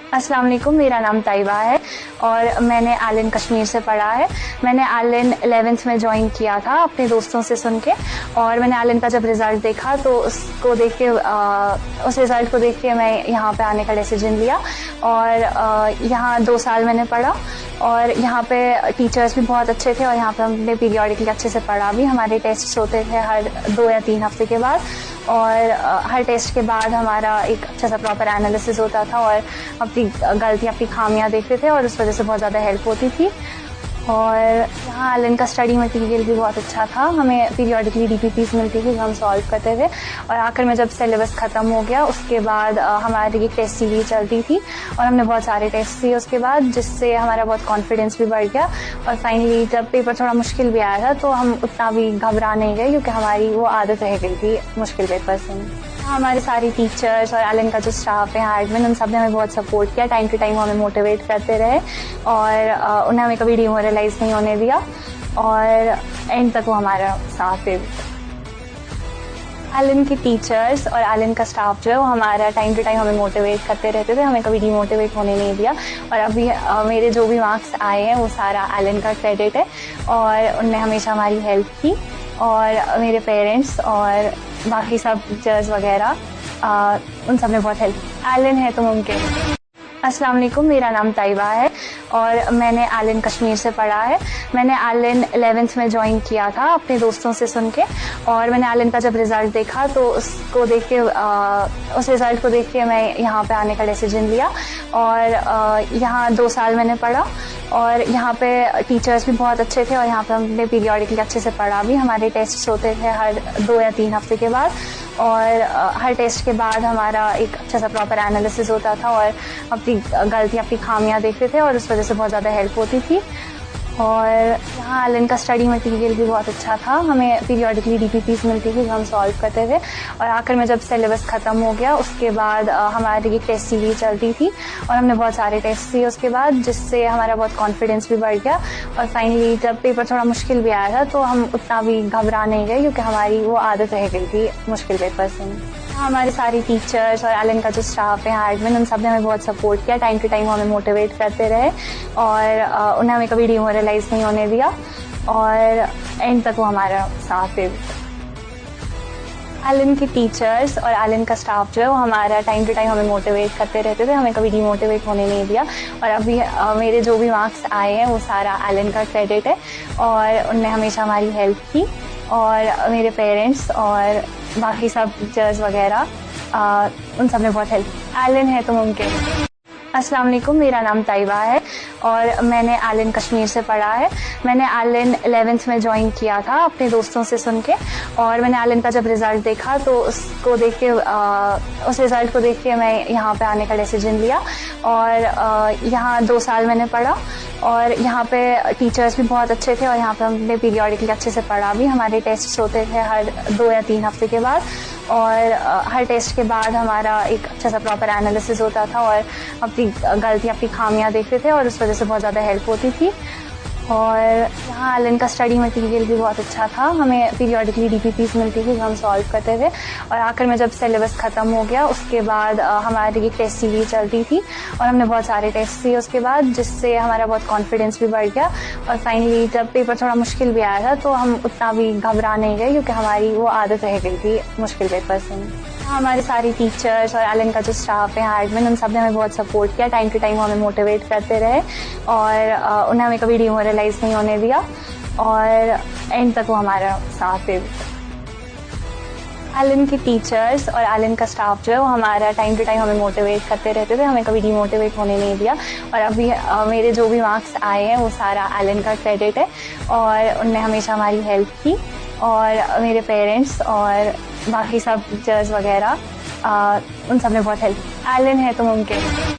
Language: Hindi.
अस्सलाम वालेकुम, मेरा नाम ताइबा है और मैंने एलन कश्मीर से पढ़ा है। मैंने एलन 11th में ज्वाइन किया था अपने दोस्तों से सुन के, और मैंने एलन का जब रिज़ल्ट देखा तो उसको देख के उस रिज़ल्ट को देख के मैं यहाँ पे आने का डिसीजन लिया। और यहाँ 2 साल मैंने पढ़ा और यहाँ पे टीचर्स भी बहुत अच्छे थे और यहाँ पे हमने पीरियडिकली अच्छे से पढ़ा भी। हमारे टेस्ट होते थे हर 2 या 3 हफ्ते के बाद, और हर टेस्ट के बाद हमारा एक अच्छा सा प्रॉपर एनालिसिस होता था और अपनी गलती अपनी खामियां देखते थे और उस वजह से बहुत ज़्यादा हेल्प होती थी। और यहाँ एलन का स्टडी मटेरियल भी बहुत अच्छा था। हमें पीरियडिकली डीपीपीज मिलती थी जो हम सॉल्व करते थे, और आखिर में जब सिलेबस ख़त्म हो गया उसके बाद हमारी एक टेस्ट सीरीज चलती थी और हमने बहुत सारे टेस्ट दिए उसके बाद, जिससे हमारा बहुत कॉन्फिडेंस भी बढ़ गया। और फाइनली जब पेपर थोड़ा मुश्किल भी आया था तो हम उतना भी घबरा नहीं गए, क्योंकि हमारी वो आदत रह गई थी मुश्किल पेपर से। हमारे सारे टीचर्स और एलन का जो स्टाफ है, एडमिन, उन सब ने हमें बहुत सपोर्ट किया। टाइम टू टाइम हमें मोटिवेट करते रहे और उन्हें हमें कभी डिमोरलाइज नहीं होने दिया, और एंड तक वो हमारा साथ दे। एलन के टीचर्स और एलन का स्टाफ जो है वो हमारा टाइम टू टाइम हमें मोटिवेट करते रहते थे, हमें कभी डिमोटिवेट होने नहीं दिया। और अभी मेरे जो भी मार्क्स आए हैं वो सारा एलन का क्रेडिट है, और उनने हमेशा हमारी हेल्प की। और मेरे पेरेंट्स और बाकी सब टीचर्स वगैरह उन सब ने बहुत हेल्प की। एलन है तो मुमकिन। अस्सलाम वालेकुम, मेरा नाम ताइबा है और मैंने एलन कश्मीर से पढ़ा है। मैंने एलन 11th में ज्वाइन किया था अपने दोस्तों से सुन के, और मैंने एलन का जब रिज़ल्ट देखा तो उस रिज़ल्ट को देख के मैं यहाँ पे आने का डिसीजन लिया। और यहाँ 2 साल मैंने पढ़ा और यहाँ पे टीचर्स भी बहुत अच्छे थे और यहाँ पे हमने पीरियडिकली अच्छे से पढ़ा भी। हमारे टेस्ट होते थे हर 2 या 3 हफ्ते के बाद, और हर टेस्ट के बाद हमारा एक अच्छा सा प्रॉपर एनालिसिस होता था और अपनी गलती अपनी खामियां देखते थे और उस वजह से बहुत ज़्यादा हेल्प होती थी। और यहाँ एलन का स्टडी मटेरियल भी बहुत अच्छा था। हमें पीरियडिकली डीपीपीज मिलती थी जो हम सॉल्व करते थे, और आखिर में जब सिलेबस ख़त्म हो गया उसके बाद हमारी एक टेस्ट सीरीज चलती थी और हमने बहुत सारे टेस्ट दिए उसके बाद, जिससे हमारा बहुत कॉन्फिडेंस भी बढ़ गया। और फाइनली जब पेपर थोड़ा मुश्किल भी आया था तो हम उतना भी घबरा नहीं गए, क्योंकि हमारी वो आदत रह गई थी मुश्किल पेपर से। हमारे सारे टीचर्स और एलन का जो स्टाफ है, एडमिन, उन सब ने हमें बहुत सपोर्ट किया। टाइम टू टाइम हमें मोटिवेट करते रहे और उन्हें हमें कभी डिमोरलाइज नहीं होने दिया, और एंड तक वो हमारा साथ दे। एलन के टीचर्स और एलन का स्टाफ जो है वो हमारा टाइम टू टाइम हमें मोटिवेट करते रहते थे, हमें कभी डिमोटिवेट होने नहीं दिया। और अभी मेरे जो भी मार्क्स आए हैं वो सारा एलन का क्रेडिट है, और उनने हमेशा हमारी हेल्प की। और मेरे पेरेंट्स और बाकी सब टीचर्स वगैरह उन सब ने बहुत हेल्प की। एलन है तो मुमकिन। अस्सलाम वालेकुम, मेरा नाम ताइबा है और मैंने एलन कश्मीर से पढ़ा है। मैंने एलन 11th में ज्वाइन किया था अपने दोस्तों से सुन के, और मैंने एलन का जब रिज़ल्ट देखा तो उस रिज़ल्ट को देख के मैं यहाँ पे आने का डिसीजन लिया। और यहाँ 2 साल मैंने पढ़ा और यहाँ पे टीचर्स भी बहुत अच्छे थे और यहाँ पे हमने पीरियडिकली अच्छे से पढ़ा भी। हमारे टेस्ट होते थे हर 2 या 3 हफ्ते के बाद, और हर टेस्ट के बाद हमारा एक अच्छा सा प्रॉपर एनालिसिस होता था और अपनी गलती अपनी खामियां देखते थे और उस वजह से बहुत ज़्यादा हेल्प होती थी। और यहाँ एलन का स्टडी मटेरियल भी बहुत अच्छा था। हमें पीरियडिकली डीपीपीज मिलती थी जो हम सॉल्व करते थे, और आखिर में जब सिलेबस ख़त्म हो गया उसके बाद हमारी एक टेस्ट सीरीज चलती थी और हमने बहुत सारे टेस्ट दिए उसके बाद, जिससे हमारा बहुत कॉन्फिडेंस भी बढ़ गया। और फाइनली जब पेपर थोड़ा मुश्किल भी आया था तो हम उतना भी घबरा नहीं गए, क्योंकि हमारी वो आदत रह गई थी मुश्किल पेपर से। हमारे सारे टीचर्स और एलन का जो स्टाफ है, एडमिन, उन सब ने हमें बहुत सपोर्ट किया। टाइम टू टाइम हमें मोटिवेट करते रहे और उन्हें हमें कभी डिमोरलाइज नहीं होने दिया, और एंड तक वो हमारा साथ दे। एलन के टीचर्स और एलन का स्टाफ जो है वो हमारा टाइम टू टाइम हमें मोटिवेट करते रहते थे, हमें कभी डिमोटिवेट होने नहीं दिया। और अभी मेरे जो भी मार्क्स आए हैं वो सारा एलन का क्रेडिट है, और उनने हमेशा हमारी हेल्प की। और मेरे पेरेंट्स और बाकी सब टीचर्स वगैरह उन सब ने बहुत हेल्प की। एलन है तो मुमकिन।